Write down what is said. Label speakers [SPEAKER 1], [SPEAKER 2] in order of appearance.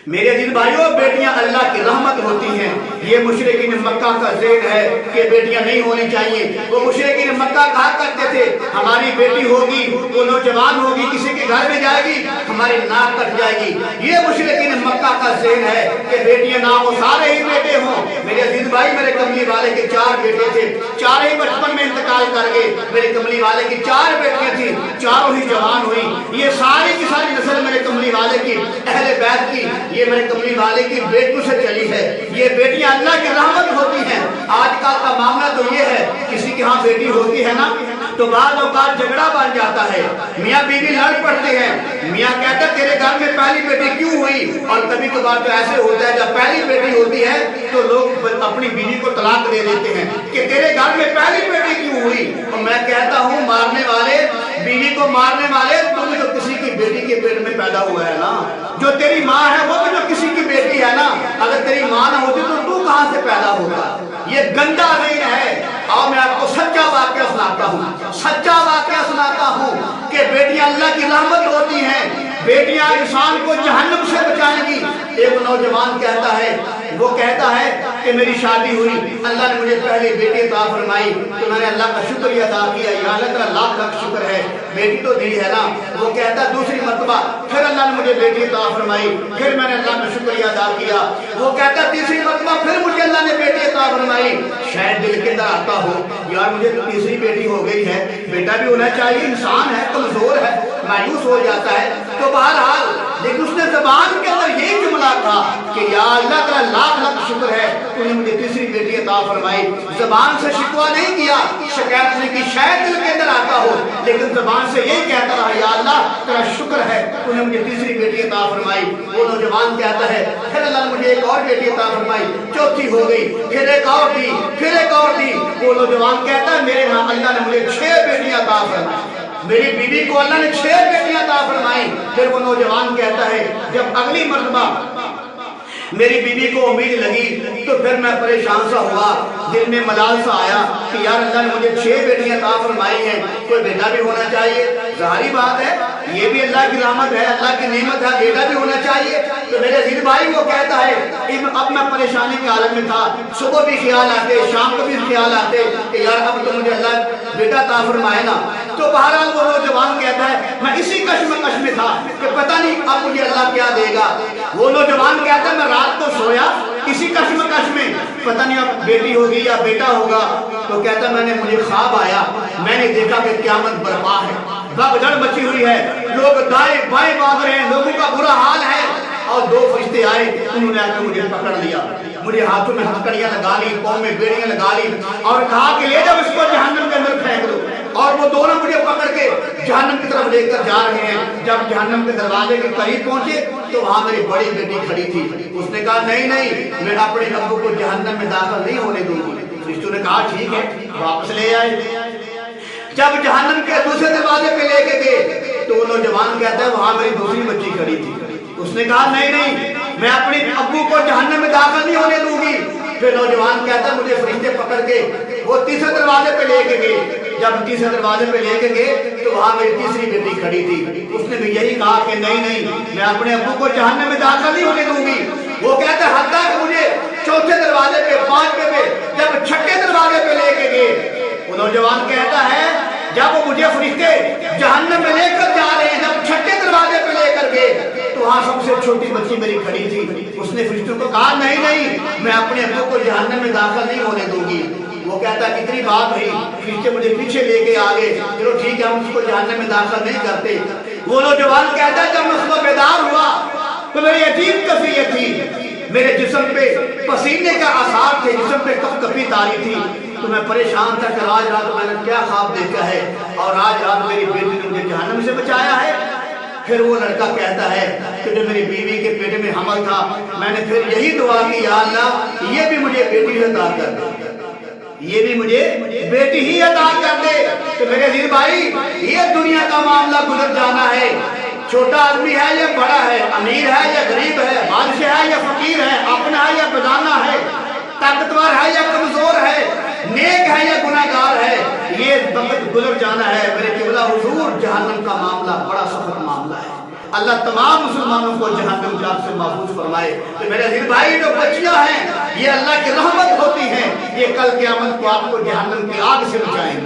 [SPEAKER 1] میرے عزیز بھائیوں، بیٹیاں اللہ کی رحمت ہوتی ہیں۔ یہ مشرکین مکہ کا ذہن ہے کہ بیٹیاں نہیں ہونی چاہیے۔ وہ مشرکین مکہ کہا کرتے تھے ہماری بیٹی ہوگی، وہ نوجوان ہوگی، کسی کے گھر میں جائے گی ہماری ناک کٹ جائے گی۔ یہ مشرکین مکہ کا ذہن ہے کہ بیٹیاں نہ ہو، سارے ہی بیٹے ہوں۔ میرے عزیز بھائی، میرے کملی والے کے 4 بیٹے تھے، 4 ہی بچپن میں انتقال کر گئے۔ میرے کملی والے کی 4 بیٹیاں تھیں، 4 ہی جوان ہوئی۔ یہ ساری کی ساری نسل میرے کملی والے کی، اہل بیت کی، یہ میرے کملی والے کی بیٹوں سے چلی ہے۔ یہ بیٹیاں اللہ کی رحمت ہوتی ہیں۔ آج کل کا معاملہ تو یہ ہے، کسی کے ہاں بیٹی ہوتی ہے نا تو بعض اوقات جھگڑا بن جاتا ہے، میاں بیوی لڑ پڑتے ہیں۔ میاں کہتا ہے تیرے گھر میں پہلی بیٹی کیوں ہوئی؟ اور کبھی کبھار تو ایسے ہوتا ہے جب پہلی بیٹی ہوتی ہے تو لوگ اپنی بیوی کو طلاق دے دیتے ہیں کہ تیرے گھر میں پہلی بیٹی کیوں ہوئی؟ اور میں کہتا ہوں مارنے والے، بیوی کو مارنے والے، تم جو کسی کی بیٹی کے پیٹ میں پیدا ہوا ہے نا، جو تیری ماں ہے وہ تو جو کسی کی بیٹی ہے نا، اگر تیری ماں نہ ہوتی تو کہاں سے پیدا ہوگا؟ یہ گندا ذہن ہے۔ اور میں آپ کو سچا واقعہ سناتا ہوں، سچا واقعہ سناتا ہوں کہ بیٹیاں اللہ کی رحمت ہوتی ہیں، بیٹیاں انسان کو جہنم سے بچائیں گی۔ ایک نوجوان کہتا ہے، وہ کہتا ہے کہ میری شادی ہوئی، اللہ نے مجھے پہلی بیٹی عطا فرمائی تو میں نے اللہ کا شکریہ ادا کیا، یا اللہ کا لاکھ لاکھ شکر ہے، بیٹی تو دی ہے نا۔ وہ کہتا ہے دوسری مرتبہ پھر اللہ نے مجھے بیٹی عطا فرمائی، پھر میں نے اللہ کا شکریہ ادا کیا۔ وہ کہتا ہے تیسری مرتبہ پھر مجھے اللہ نے بیٹی عطا فرمائی۔ شاید دل کے اندر آتا ہو یار مجھے تو تیسری بیٹی ہو گئی ہے، بیٹا بھی ہونا چاہیے، انسان ہے، کمزور ہے، مایوس ہو جاتا ہے۔ تو بہرحال لیکن اس نے زبان کے اندر یہی جملہ کہا کہ یا اللہ کا لاکھ لاکھ شکر ہے تو نے مجھے تیسری بیٹی عطا فرمائی۔ زبان سے شکوہ نہیں کیا، شکایت نہیں کی، شاید دل کے اندر آتا ہو لیکن زبان سے یہی کہتا رہا یا اللہ تیرا شکر ہے تو نے مجھے تیسری بیٹی عطا فرمائی۔ وہ نوجوان کہتا ہے پھر اللہ نے مجھے ایک اور بیٹی عطا فرمائی، چوتھی ہو گئی، پھر ایک اور دی، پھر ایک اور دی۔ وہ نوجوان کہتا ہے میرے ہاں اللہ نے مجھے 6 بیٹیاں عطا فرمائی، میری بیوی کو اللہ نے 6 بیٹیاں عطا فرمائی۔ پھر وہ نوجوان کہتا ہے جب اگلی مرتبہ میری بیوی کو امید لگی تو پھر میں پریشان سا ہوا، دل میں ملال سا آیا کہ یار اللہ نے مجھے 6 بیٹیاں عطا فرمائی ہیں، کوئی بیٹا بھی ہونا چاہیے۔ ظاہری بات ہے یہ بھی اللہ کی رحمت ہے، اللہ کی نعمت ہے، بیٹا بھی ہونا چاہیے۔ تو میرے عزیز بھائی وہ کہتا ہے اب میں پریشانی کی حالت میں تھا، صبح بھی خیال آتے، شام کو بھی خیال آتے کہ یار اب تو مجھے اللہ بیٹا عطا فرمائے نا۔ تو بہرحال وہ نوجوان کہتا ہے میں اسی کشمکش میں تھا کہ پتہ نہیں اب مجھے اللہ کیا دے گا۔ وہ نوجوان کہتا ہے میں رات کو سویا اسی کشمکش میں، پتہ نہیں اب بیٹی ہوگی یا بیٹا ہوگا۔ تو کہتا ہے مجھے خواب آیا، میں نے دیکھا کہ قیامت برپا ہے، بھگدڑ مچی ہوئی ہے، لوگ دائیں بائیں بھاگ رہے ہیں، لوگوں کا برا حال ہے۔ اور 2 فرشتے آئے، انہوں نے آ کے مجھے پکڑ لیا، مجھے ہاتھوں میں ہتکڑیاں لگا لی، پاؤں میں بیڑیاں لگا لی اور کہا کہ لے جاؤ اس کو جہنم کے اندر پھینک دو۔ اور وہ دونوں مجھے پکڑ کے جہنم کی طرف لے کر جا رہے ہیں۔ جب جہنم کے دروازے کے قریب پہنچے تو وہاں میری بڑی بیٹی کھڑی تھی۔ اس نے کہا نہیں میں اپنے ابو کو جہنم میں داخل نہیں ہونے دوں گی۔ فرشتوں نے کہا ٹھیک ہے، واپس لے آئے۔ جب جہنم کے دوسرے دروازے پہ لے کے گئے تو وہ نوجوان کہتا ہے وہاں میری دوسری بچی کھڑی تھی۔ اس نے کہا نہیں میں اپنے ابو کو جہنم میں داخل نہیں ہونے دوں گی۔ پھر نوجوان کہتا ہے مجھے فرشتے پکڑ کے وہ تیسرے دروازے پہ لے کے گئے۔ جب تیسرے دروازے پہ لے کے گئے تو وہاں میری تیسری بیٹی کھڑی تھی۔ اس نے بھی یہی کہا کہ نہیں میں اپنے ابو کو جہنم میں داخل نہیں ہونے دوں گی۔ وہ کہتا ہے حتیٰ کہ مجھے چوتھے دروازے پہ، 5ویں پہ، جب 6ٹھے دروازے پہ لے کے گئے، وہ نوجوان کہتا ہے جب مجھے فرشتے جہنم میں لے کر جا رہے ہیں، جب 6ٹھے دروازے پہ لے کر گئے تو وہاں سب سے چھوٹی بچی میری کھڑی تھی۔ اس نے فرشتوں کو کہا نہیں میں اپنے ابو کو جہنم میں داخل نہیں ہونے دوں گی۔ وہ کہتا ہے اتنی بات ہوئی، فرشتے مجھے پیچھے لے کے آگے، چلو ٹھیک ہے ہم اس کو جہنم میں داخل نہیں کرتے۔ وہ نوجوان کہتا ہے جب میں صبح بیدار ہوا تو میری عجیب کیفیت تھی، میرے جسم پہ پسینے کا آثار تھے، جسم پہ کپ کپی تاری تھی۔ تو میں پریشان تھا کہ آج رات میں نے کیا خواب دیکھا ہے اور آج رات میری بیٹی نے مجھے جہنم سے بچایا ہے۔ پھر وہ لڑکا کہتا ہے کہ جو میری بیوی کے پیٹ میں حمل تھا میں نے پھر یہی دعا کی یا اللہ یہ بھی مجھے بیٹی عطا کر دے، یہ بھی مجھے بیٹی ہی عطا کر دے۔ تو میرے عزیز بھائی یہ دنیا کا معاملہ گزر جانا ہے، چھوٹا آدمی ہے یا بڑا ہے، امیر ہے یا غریب ہے، بادشاہ ہے یا فقیر ہے، اپنا ہے یا بیگانہ ہے، طاقتور ہے یا کمزور ہے، نیک ہے یا گناہگار ہے، یہ وقت گزر جانا ہے۔ میرے قبلہ حضور جہنم کا معاملہ بڑا سخت معاملہ ہے۔ اللہ تمام مسلمانوں کو جہنم سے محفوظ فرمائے۔ فرمائے۔ تو میرے عزیز بھائی جو بچیاں ہیں یہ اللہ کی رحمت ہوتی ہیں، یہ کل قیامت کو آپ کو جہنم کی آگ سے بچائیں گی۔